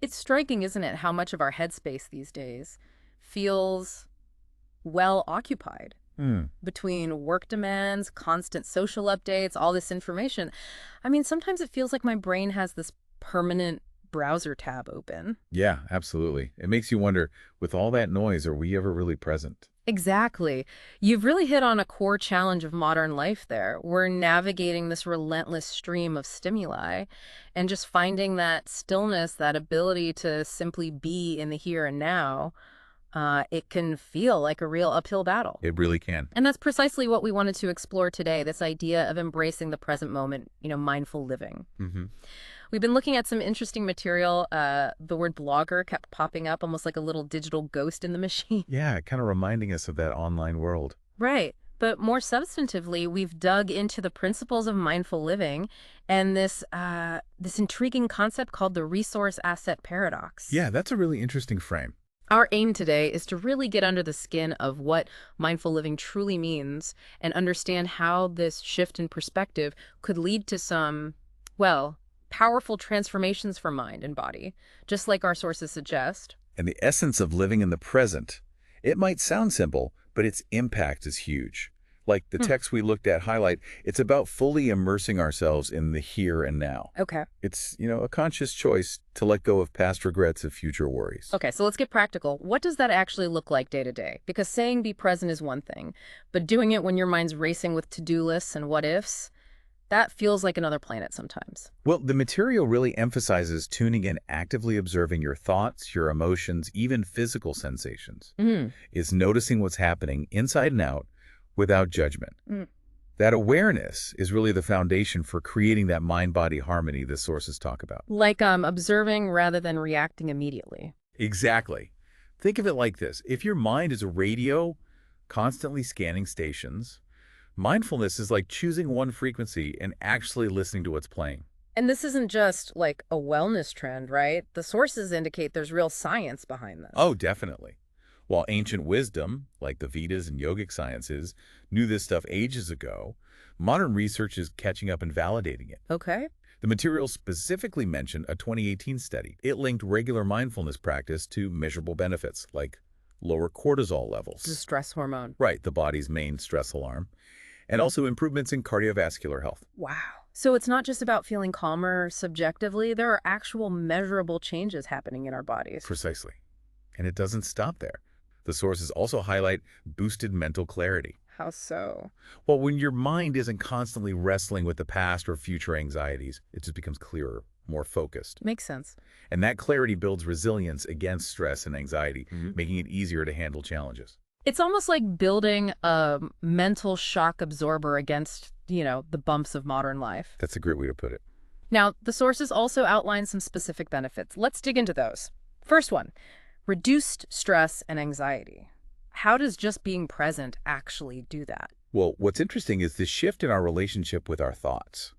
It's striking, isn't it, how much of our headspace these days feels well occupied Hmm. between work demands, constant social updates, all this information. I mean, sometimes it feels like my brain has this permanent browser tab open. Yeah, absolutely. It makes you wonder, with all that noise, are we ever really present? Exactly. You've really hit on a core challenge of modern life there. We're navigating this relentless stream of stimuli and just finding that stillness, that ability to simply be in the here and now, it can feel like a real uphill battle. It really can. And that's precisely what we wanted to explore today, this idea of embracing the present moment, mindful living. Hmm. We've been looking at some interesting material. The word blogger kept popping up almost like a little digital ghost in the machine. Yeah, kind of reminding us of that online world. Right. But more substantively, we've dug into the principles of mindful living and this intriguing concept called the resource asset paradox. Yeah, that's a really interesting frame. Our aim today is to really get under the skin of what mindful living truly means and understand how this shift in perspective could lead to some, well, powerful transformations for mind and body, just like our sources suggest. And the essence of living in the present, it might sound simple, but its impact is huge. Like the Hmm. text we looked at highlight, it's about fully immersing ourselves in the here and now. Okay. It's, a conscious choice to let go of past regrets and future worries. Okay, so let's get practical. What does that actually look like day to day? Because saying be present is one thing, but doing it when your mind's racing with to-do lists and what ifs, that feels like another planet sometimes. Well, the material really emphasizes tuning in, actively observing your thoughts, your emotions, even physical sensations. Mm. Is noticing what's happening inside and out without judgment. Mm. That awareness is really the foundation for creating that mind-body harmony the sources talk about. Like observing rather than reacting immediately. Exactly. Think of it like this. If your mind is a radio constantly scanning stations, mindfulness is like choosing one frequency and actually listening to what's playing. And this isn't just like a wellness trend, right? The sources indicate there's real science behind this. Oh, definitely. While ancient wisdom, like the Vedas and yogic sciences, knew this stuff ages ago, modern research is catching up and validating it. Okay. The material specifically mentioned a 2018 study. It linked regular mindfulness practice to measurable benefits, like lower cortisol The levels. stress hormone. Right, the body's main stress alarm. And also improvements in cardiovascular health. Wow. So it's not just about feeling calmer subjectively, there are actual measurable changes happening in our bodies. Precisely. And it doesn't stop there. The sources also highlight boosted mental clarity. How so? Well, when your mind isn't constantly wrestling with the past or future anxieties, it just becomes clearer, more focused. Makes sense. And that clarity builds resilience against stress and anxiety, Mhm. making it easier to handle challenges. It's almost like building a mental shock absorber against, the bumps of modern life. That's a great way to put it. Now, the sources also outline some specific benefits. Let's dig into those. First one, reduced stress and anxiety. How does just being present actually do that? Well, what's interesting is the shift in our relationship with our thoughts.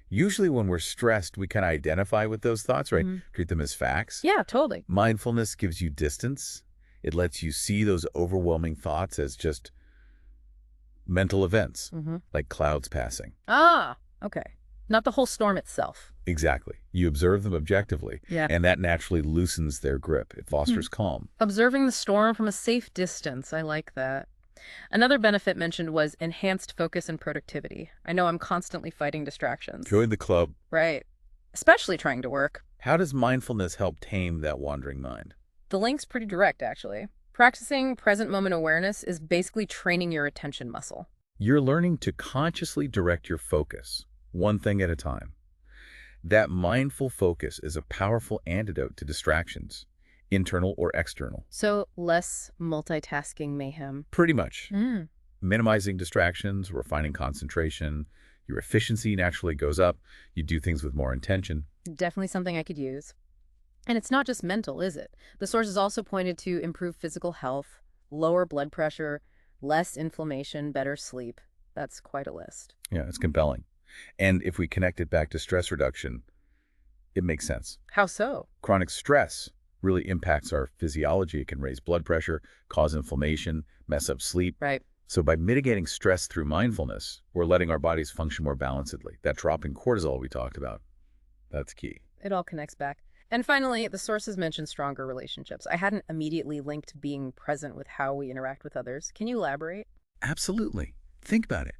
Usually when we're stressed, we kind of identify with those thoughts, right? Mhm. Treat them as facts. Yeah, totally. Mindfulness gives you distance. It lets you see those overwhelming thoughts as just mental events, Hmm. like clouds passing. Ah, okay. Not the whole storm itself. Exactly. You observe them objectively, Yeah. and that naturally loosens their grip. It fosters calm. Observing the storm from a safe distance. I like that. Another benefit mentioned was enhanced focus and productivity. I know I'm constantly fighting distractions. Join the club. Right. Especially trying to work. How does mindfulness help tame that wandering mind? The link's pretty direct, actually. Practicing present moment awareness is basically training your attention muscle. You're learning to consciously direct your focus, one thing at a time. That mindful focus is a powerful antidote to distractions, internal or external. So less multitasking mayhem. Pretty much. Mm. Minimizing distractions, refining concentration, your efficiency naturally goes up. You do things with more intention. Definitely something I could use. And it's not just mental, is it? The sources also pointed to improved physical health, lower blood pressure, less inflammation, better sleep. That's quite a list. Yeah, it's compelling. And if we connect it back to stress reduction, it makes sense. How so? Chronic stress really impacts our physiology. It can raise blood pressure, cause inflammation, mess up sleep. Right. So by mitigating stress through mindfulness, we're letting our bodies function more balancedly. That drop in cortisol we talked about, that's key. It all connects back. And finally, the sources mention stronger relationships. I hadn't immediately linked being present with how we interact with others. Can you elaborate? Absolutely. Think about it.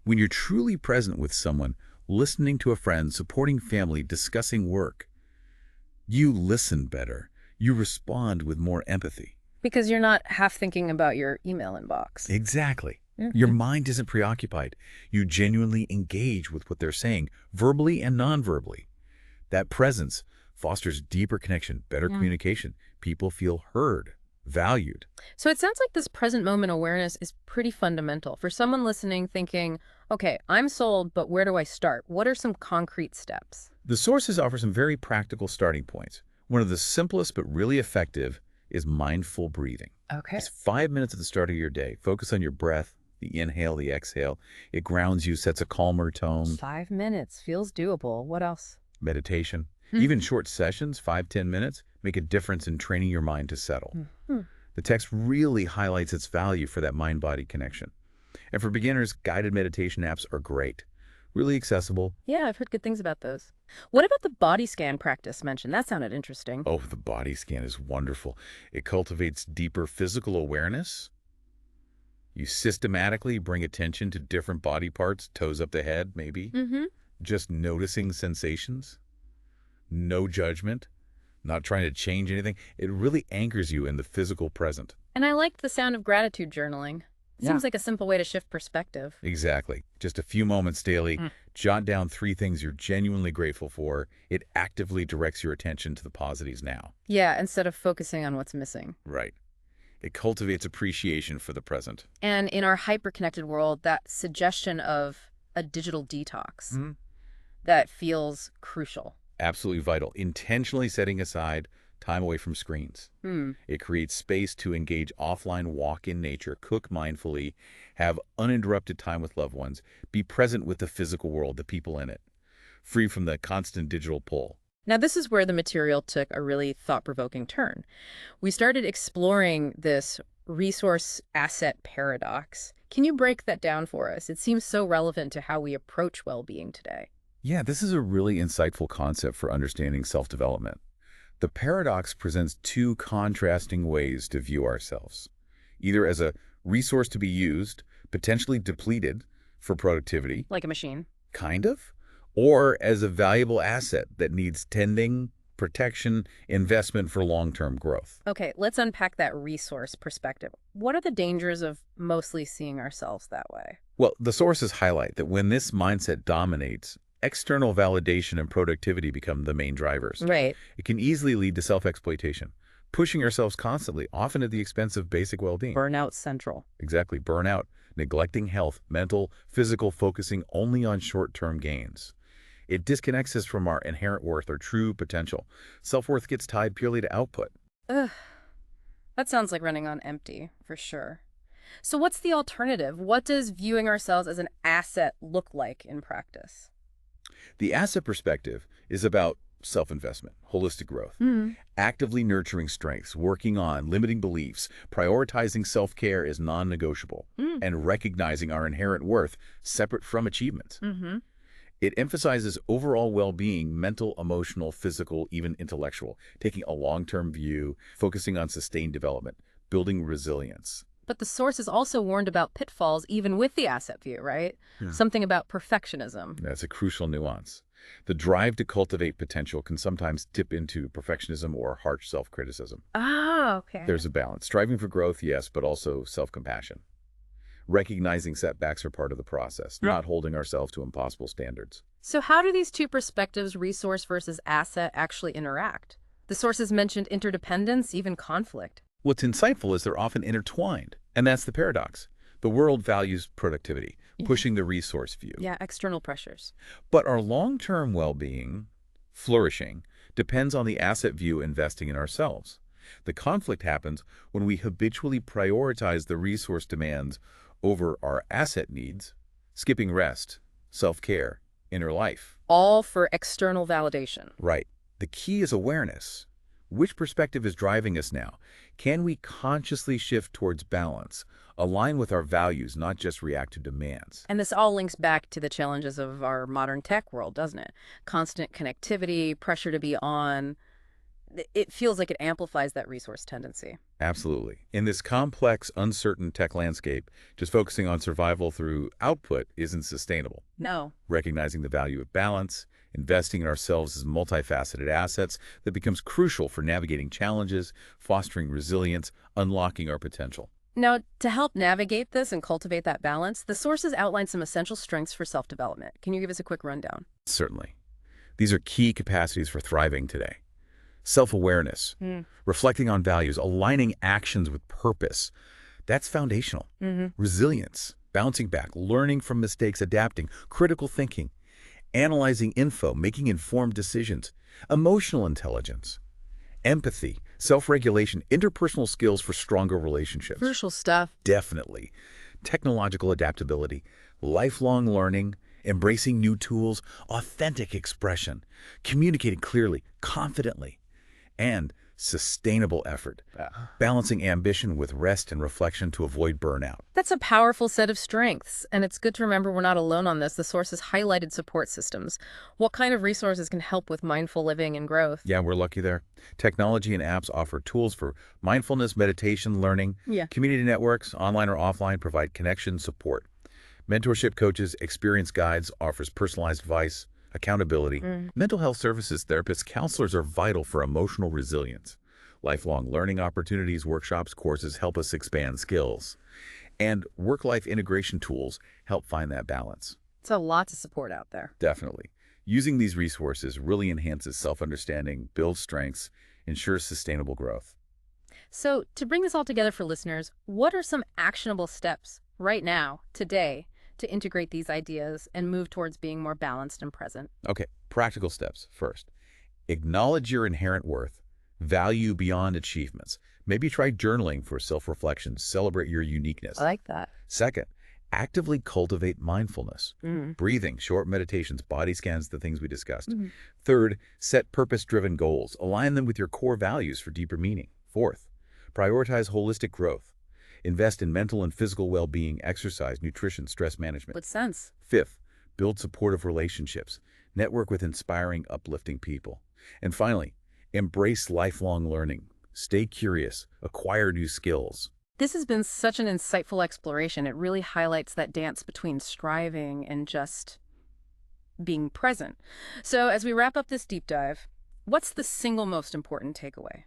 When you're truly present with someone, listening to a friend, supporting family, discussing work, you listen better. You respond with more empathy. Because you're not half thinking about your email inbox. Exactly. Your Mhm. mind isn't preoccupied. You genuinely engage with what they're saying, verbally and non-verbally. That presence fosters deeper connection, better Yeah. communication. People feel heard, valued. So it sounds like this present moment awareness is pretty fundamental. For someone listening thinking, okay, I'm sold, but where do I start? What are some concrete steps? The sources offer some very practical starting points. One of the simplest but really effective is mindful breathing. Okay. Just 5 minutes at the start of your day. Focus on your breath, the inhale, the exhale. It grounds you, sets a calmer tone. 5 minutes feels doable. What else? Meditation. Even Mhm. short sessions, 5–10 minutes, make a difference in training your mind to settle. Mhm. The text really highlights its value for that mind-body connection. And for beginners, guided meditation apps are great. Really accessible. Yeah, I've heard good things about those. What about the body scan practice mentioned? That sounded interesting. Oh, the body scan is wonderful. It cultivates deeper physical awareness. You systematically bring attention to different body parts, toes up the head, maybe. Mm-hmm. Just noticing sensations. No judgment. Not trying to change anything. It really anchors you in the physical present. And I liked the sound of gratitude journaling. Yeah. Seems like a simple way to shift perspective. Exactly. Just a few moments daily. Mm. Jot down 3 things you're genuinely grateful for. It actively directs your attention to the positives now. Yeah, instead of focusing on what's missing. Right. It cultivates appreciation for the present. And in our hyper-connected world, that suggestion of a digital detox, Mhm. that feels crucial. Absolutely vital. Intentionally setting aside time away from screens. Hmm. It creates space to engage offline, walk in nature, cook mindfully, have uninterrupted time with loved ones, be present with the physical world, the people in it, free from the constant digital pull. Now, this is where the material took a really thought-provoking turn. We started exploring this resource asset paradox. Can you break that down for us? It seems so relevant to how we approach well-being today. Yeah, this is a really insightful concept for understanding self-development. The paradox presents two contrasting ways to view ourselves, either as a resource to be used, potentially depleted for productivity, Like a machine. kind of, or as a valuable asset that needs tending, protection, investment for long-term growth. Okay, let's unpack that resource perspective. What are the dangers of mostly seeing ourselves that way? Well, the sources highlight that when this mindset dominates, external validation and productivity become the main drivers. Right. It can easily lead to self-exploitation, pushing ourselves constantly, often at the expense of basic well-being. Burnout central. Exactly, burnout, neglecting health, mental, physical, focusing only on short-term gains. It disconnects us from our inherent worth or true potential. Self-worth gets tied purely to output. Ugh, that sounds like running on empty, for sure. So what's the alternative? What does viewing ourselves as an asset look like in practice? The asset perspective is about self-investment, holistic growth, Hmm. actively nurturing strengths, working on limiting beliefs, prioritizing self-care is non-negotiable, Mm. and recognizing our inherent worth separate from achievements. Mm-hmm. It emphasizes overall well-being, mental, emotional, physical, even intellectual, taking a long-term view, focusing on sustained development, building resilience. But the source is also warned about pitfalls even with the asset view, right? Yeah. Something about perfectionism. That's a crucial nuance. The drive to cultivate potential can sometimes tip into perfectionism or harsh self-criticism. Ah, okay. There's a balance. Striving for growth, yes, but also self-compassion. Recognizing setbacks are part of the process, not holding ourselves to impossible standards. So how do these two perspectives, resource versus asset, actually interact? The sources mentioned interdependence, even conflict. What's insightful is they're often intertwined, and that's the paradox. The world values productivity, Yeah. pushing the resource view. Yeah, external pressures. But our long-term well-being, flourishing, depends on the asset view investing in ourselves. The conflict happens when we habitually prioritize the resource demands over our asset needs, skipping rest, self-care, inner life. All for external validation. Right. The key is awareness. Which perspective is driving us now? Can we consciously shift towards balance, align with our values, not just react to demands? And this all links back to the challenges of our modern tech world, doesn't it? Constant connectivity, pressure to be on. it feels like it amplifies that resource tendency. Absolutely. In this complex, uncertain tech landscape, just focusing on survival through output isn't sustainable. No. Recognizing the value of balance, investing in ourselves as multifaceted assets that becomes crucial for navigating challenges, fostering resilience, unlocking our potential. Now, to help navigate this and cultivate that balance, the sources outline some essential strengths for self-development. Can you give us a quick rundown? Certainly. These are key capacities for thriving today. Self-awareness, Mm. reflecting on values, aligning actions with purpose. That's foundational. Hmm. Resilience, bouncing back, learning from mistakes, adapting, critical thinking, analyzing info, making informed decisions. Emotional intelligence, empathy, self-regulation, interpersonal skills for stronger relationships. Crucial stuff. Definitely. Technological adaptability, lifelong learning, embracing new tools, authentic expression, communicating clearly, confidently, and sustainable effort, balancing ambition with rest and reflection to avoid burnout. That's a powerful set of strengths, and it's good to remember we're not alone on this. The sources highlighted support systems. What kind of resources can help with mindful living and growth? Yeah, we're lucky there. Technology and apps offer tools for mindfulness, meditation, learning. Yeah. Community networks, online or offline, provide connection support. Mentorship coaches, experienced guides offers personalized advice, accountability. Mm. Mental health services, therapists, counselors are vital for emotional resilience. Lifelong learning opportunities, workshops, courses help us expand skills. And work-life integration tools help find that balance. It's a lot to support out there. Definitely. Using these resources really enhances self-understanding, builds strengths, ensures sustainable growth. So, to bring this all together for listeners, what are some actionable steps right now, today, to integrate these ideas and move towards being more balanced and present? Okay, practical steps. First, acknowledge your inherent worth, value beyond achievements. Maybe try journaling for self-reflection, celebrate your I uniqueness. like that. Second, actively cultivate mindfulness. Mm. Breathing, short meditations, body scans, the things we discussed. Mhm. Third, set purpose-driven goals. Align them with your core values for deeper meaning. Fourth, prioritize holistic growth. Invest in mental and physical well-being, exercise, nutrition, stress management. Good sense. Fifth, build supportive relationships. Network with inspiring, uplifting people. And finally, embrace lifelong learning. Stay curious, acquire new skills. This has been such an insightful exploration. It really highlights that dance between striving and just being present. So, as we wrap up this deep dive, what's the single most important takeaway?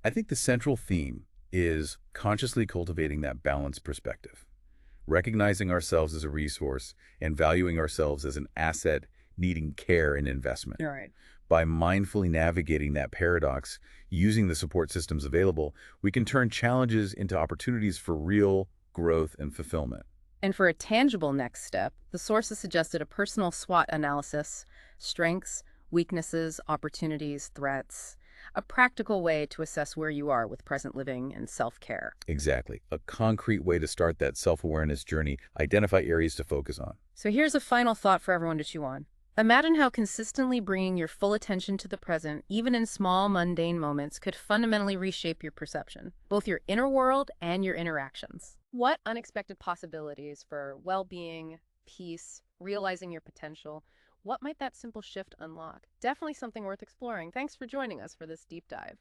I think the central theme is consciously cultivating that balanced perspective, recognizing ourselves as a resource and valuing ourselves as an asset needing care and investment. All right. By mindfully navigating that paradox, using the support systems available, we can turn challenges into opportunities for real growth and fulfillment. And for a tangible next step, the sources suggested a personal SWOT analysis, strengths, weaknesses, opportunities, threats, a practical way to assess where you are with present living and self-care. Exactly. A concrete way to start that self-awareness journey, identify areas to focus on. So here's a final thought for everyone to chew on. Imagine how consistently bringing your full attention to the present, even in small, mundane moments, could fundamentally reshape your perception, both your inner world and your interactions. What unexpected possibilities for well-being, peace, realizing your potential, what might that simple shift unlock? Definitely something worth exploring. Thanks for joining us for this deep dive.